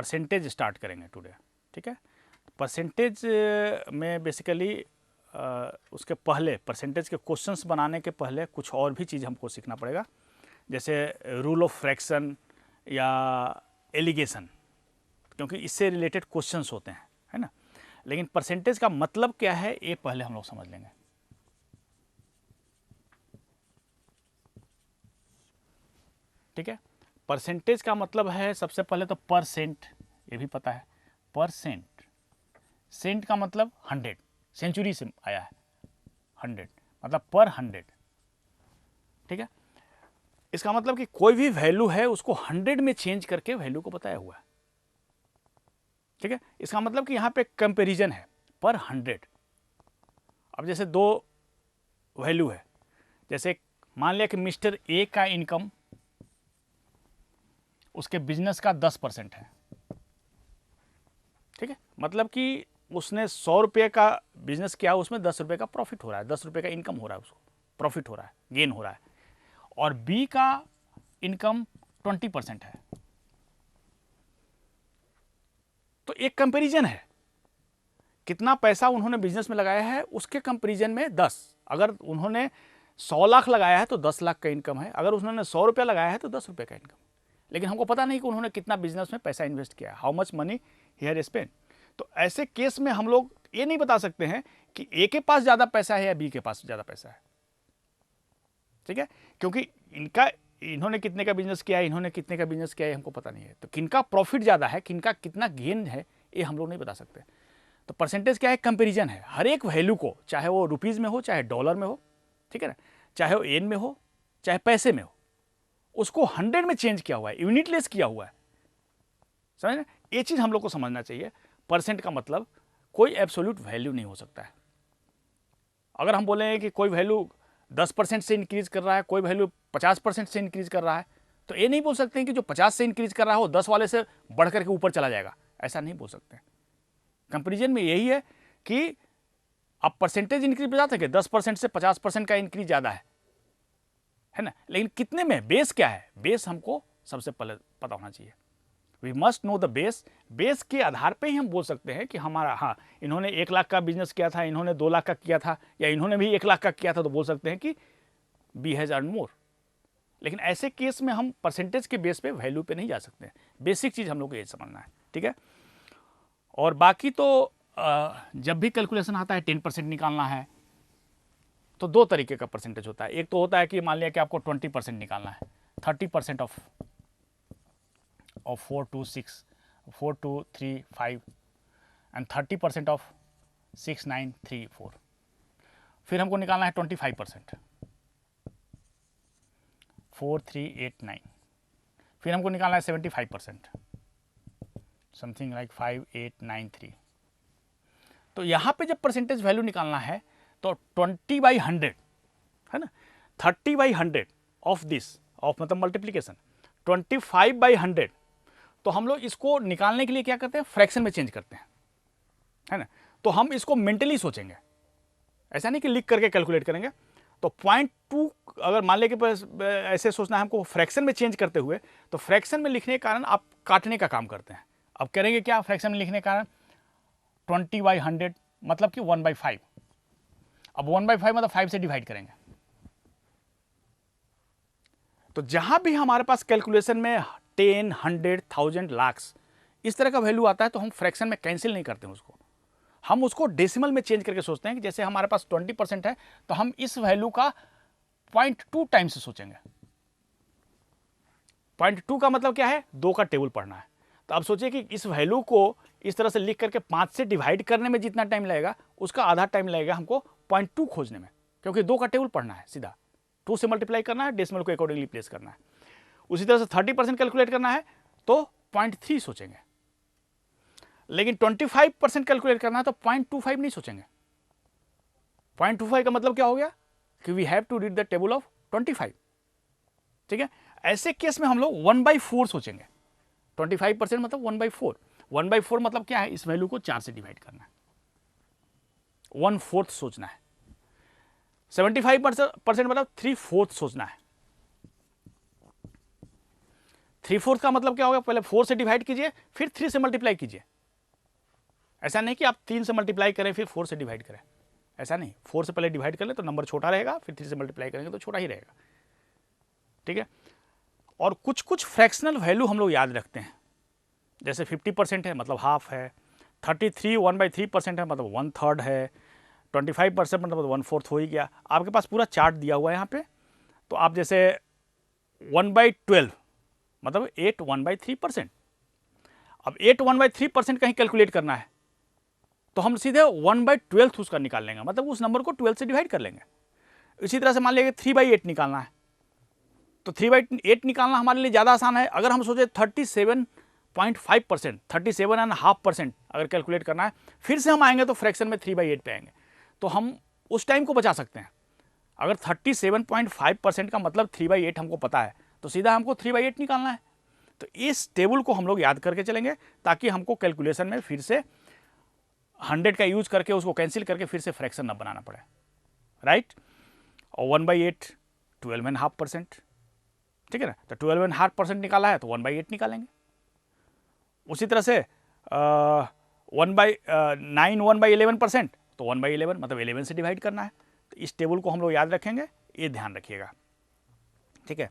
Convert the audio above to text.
Percentage start करेंगे today, ठीक है। परसेंटेज में बेसिकली उसके पहले परसेंटेज के क्वेश्चंस बनाने के पहले कुछ और भी चीज़ हमको सीखना पड़ेगा, जैसे रूल ऑफ फ्रैक्शन या एलिगेशन, क्योंकि इससे रिलेटेड क्वेश्चंस होते हैं, है ना। लेकिन परसेंटेज का मतलब क्या है ये पहले हम लोग समझ लेंगे, ठीक है। परसेंटेज का मतलब है सबसे पहले तो परसेंट, ये भी पता है, परसेंट। सेंट का मतलब 100, सेंचुरी से आया है, 100 मतलब पर 100, ठीक है। इसका मतलब कि कोई भी वैल्यू है उसको 100 में चेंज करके वैल्यू को बताया हुआ है, ठीक है। इसका मतलब कि यहाँ पे कंपैरिजन है पर 100। अब जैसे दो वैल्यू है, जैसे मान लिया कि मिस्टर ए का इनकम उसके बिजनेस का 10% है, ठीक है। मतलब कि उसने 100 रुपये का बिजनेस किया, उसमें 10 रुपये का प्रॉफिट हो रहा है, 10 रुपये का इनकम हो रहा है, उसको प्रॉफिट हो रहा है, गेन हो रहा है। और बी का इनकम 20% है। तो एक कंपैरिजन है, कितना पैसा उन्होंने बिजनेस में लगाया है उसके कंपैरिजन में 10। अगर उन्होंने 100 लाख लगाया है तो 10 लाख का इनकम है, अगर उन्होंने 100 रुपया लगाया है तो 10 रुपये का इनकम। लेकिन हमको पता नहीं कि उन्होंने कितना बिजनेस में पैसा इन्वेस्ट किया है, how much money he had spend. तो ऐसे केस में हम लोग ये नहीं बता सकते हैं कि ए के पास ज़्यादा पैसा है या बी के पास ज़्यादा पैसा है, ठीक है, क्योंकि इन्होंने कितने का बिजनेस किया है, इन्होंने कितने का बिजनेस किया है, हमको पता नहीं है। तो किनका प्रॉफिट ज़्यादा है, किनका कितना गेन है, ये हम लोग नहीं बता सकते। तो परसेंटेज क्या है, कंपैरिजन है। हर एक वैल्यू को, चाहे वो रुपीज़ में हो, चाहे डॉलर में हो, ठीक है ना, चाहे वो एन में हो, चाहे पैसे में हो, उसको 100 में चेंज किया हुआ है, यूनिटलेस किया हुआ है, समझ ना। ये चीज़ हम लोग को समझना चाहिए। परसेंट का मतलब कोई एब्सोल्यूट वैल्यू नहीं हो सकता है। अगर हम बोले कि कोई वैल्यू 10% से इंक्रीज कर रहा है, कोई वैल्यू 50% से इंक्रीज कर रहा है, तो ये नहीं बोल सकते हैं कि जो 50 से इंक्रीज कर रहा है वो 10 वाले से बढ़ करके ऊपर चला जाएगा, ऐसा नहीं बोल सकते। कंपेरिजन में यही है कि आप परसेंटेज इंक्रीज बता सके, 10% से 50% का इंक्रीज ज़्यादा है ना, लेकिन कितने में, बेस क्या है, बेस हमको सबसे पहले पता होना चाहिए। We must know the base. Base के आधार पे ही हम बोल सकते हैं कि हमारा, हाँ, इन्होंने 1 लाख का बिजनेस किया था, इन्होंने 2 लाख का किया था, या इन्होंने भी 1 लाख का किया था, तो बोल सकते हैं कि बी हैज़ अर्न मोर। लेकिन ऐसे केस में हम परसेंटेज के बेस पे वैल्यू पे नहीं जा सकते। बेसिक चीज़ हम लोग को ये समझना है, ठीक है। और बाकी तो जब भी कैलकुलेशन आता है 10% निकालना है तो दो तरीके का परसेंटेज होता है। एक तो होता है कि मान लिया कि आपको 20% निकालना है, 30% of 4 to 6, 4 to 3 5 and 30% of 6 9 3 4। फिर हमको निकालना है 25%, 4 3 8 9। फिर हमको निकालना है 75%, समथिंग लाइक 5 8 9 3। तो यहाँ पे जब परसेंटेज वैल्यू निकालना है तो 20/100 है ना, 30/100 ऑफ दिस, ऑफ मतलब मल्टीप्लीकेशन, 25/100। तो हम लोग इसको निकालने के लिए क्या करते हैं, फ्रैक्शन में चेंज करते हैं, है ना। तो हम इसको मेंटली सोचेंगे, ऐसा नहीं कि लिख करके कैलकुलेट करेंगे। तो 0.2 अगर मान लें कि ऐसे सोचना है हमको फ्रैक्शन में चेंज करते हुए, तो फ्रैक्शन में लिखने के कारण आप काटने का काम करते हैं। अब करेंगे क्या फ्रैक्शन में लिखने के कारण, 20/100 मतलब कि 1/5। अब 1/5 मतलब 5 से डिवाइड करेंगे। तो जहां भी हमारे पास कैलकुलेशन में 10 100 1000 लाख्स इस तरह का वैल्यू आता है तो हम फ्रैक्शन में कैंसिल नहीं करते हैं उसको, हम उसको डेसिमल में चेंज करके सोचते हैं कि जैसे हमारे पास 20% है तो हम इस वैल्यू का 0.2 टाइम्स सोचेंगे। 0.2 का मतलब क्या है, 2 का टेबल पढ़ना है। तो आप सोचिए कि इस वैल्यू को इस तरह से लिख करके 5 से डिवाइड करने में जितना टाइम लगेगा उसका आधा टाइम लगेगा हमको 0.2 खोजने में, क्योंकि 2 का टेबल पढ़ना है, सीधा 2 से मल्टीप्लाई करना है, डेसिमल को अकॉर्डिंगली प्लेस करना है। उसी तरह से 30% कैलकुलेट करना है तो 0.3 सोचेंगे, लेकिन 25% कैलकुलेट करना है तो 0.25 नहीं सोचेंगे। 0.25 का मतलब क्या हो गया कि we have to read the table of 25, ठीक है। ऐसे केस में हम लोग 1/4 सोचेंगे। 25% मतलब 1/4। 1/4 मतलब क्या है, इस वैल्यू को 4 से डिवाइड करना है, 1/4 सोचना है। 75% मतलब 3/4 सोचना है। 3/4 का मतलब क्या होगा, पहले 4 से डिवाइड कीजिए फिर 3 से मल्टीप्लाई कीजिए। ऐसा नहीं कि आप 3 से मल्टीप्लाई करें फिर 4 से डिवाइड करें, ऐसा नहीं। 4 से पहले डिवाइड कर ले तो नंबर छोटा रहेगा, फिर 3 से मल्टीप्लाई करेंगे तो छोटा ही रहेगा, ठीक है। और कुछ कुछ फ्रैक्शनल वैल्यू हम लोग याद रखते हैं, जैसे 50% है मतलब हाफ है, 33 1/3% है मतलब 1/3 है, 25% मतलब 1/4 हो ही गया। आपके पास पूरा चार्ट दिया हुआ है यहाँ पे, तो आप जैसे 1/12 मतलब 8 1/3%। अब 8 1/3% कहीं कैलकुलेट करना है तो हम सीधे 1/12 उसका निकाल लेंगे, मतलब उस नंबर को 12 से डिवाइड कर लेंगे। इसी तरह से मान लीजिए 3/8 निकालना है, तो 3/8 निकालना हमारे लिए ज़्यादा आसान है। अगर हम सोचे 37.5%, 37.5% अगर कैलकुलेट करना है, फिर से हम आएंगे तो फ्रैक्शन में 3/8 पे आएंगे, तो हम उस टाइम को बचा सकते हैं। अगर 37.5% का मतलब 3/8 हमको पता है, तो सीधा हमको 3/8 निकालना है। तो इस टेबल को हम लोग याद करके चलेंगे ताकि हमको कैलकुलेशन में फिर से 100 का यूज करके उसको कैंसिल करके फिर से फ्रैक्शन ना बनाना पड़े, राइट। और 1/8 12.5%, ठीक है ना। तो 12.5% निकाला है तो 1/8 निकालेंगे। उसी तरह से 9 1/11%, तो 1/11 मतलब 11 से डिवाइड करना है। तो इस टेबल को हम लोग याद रखेंगे, ये ध्यान रखिएगा, ठीक है।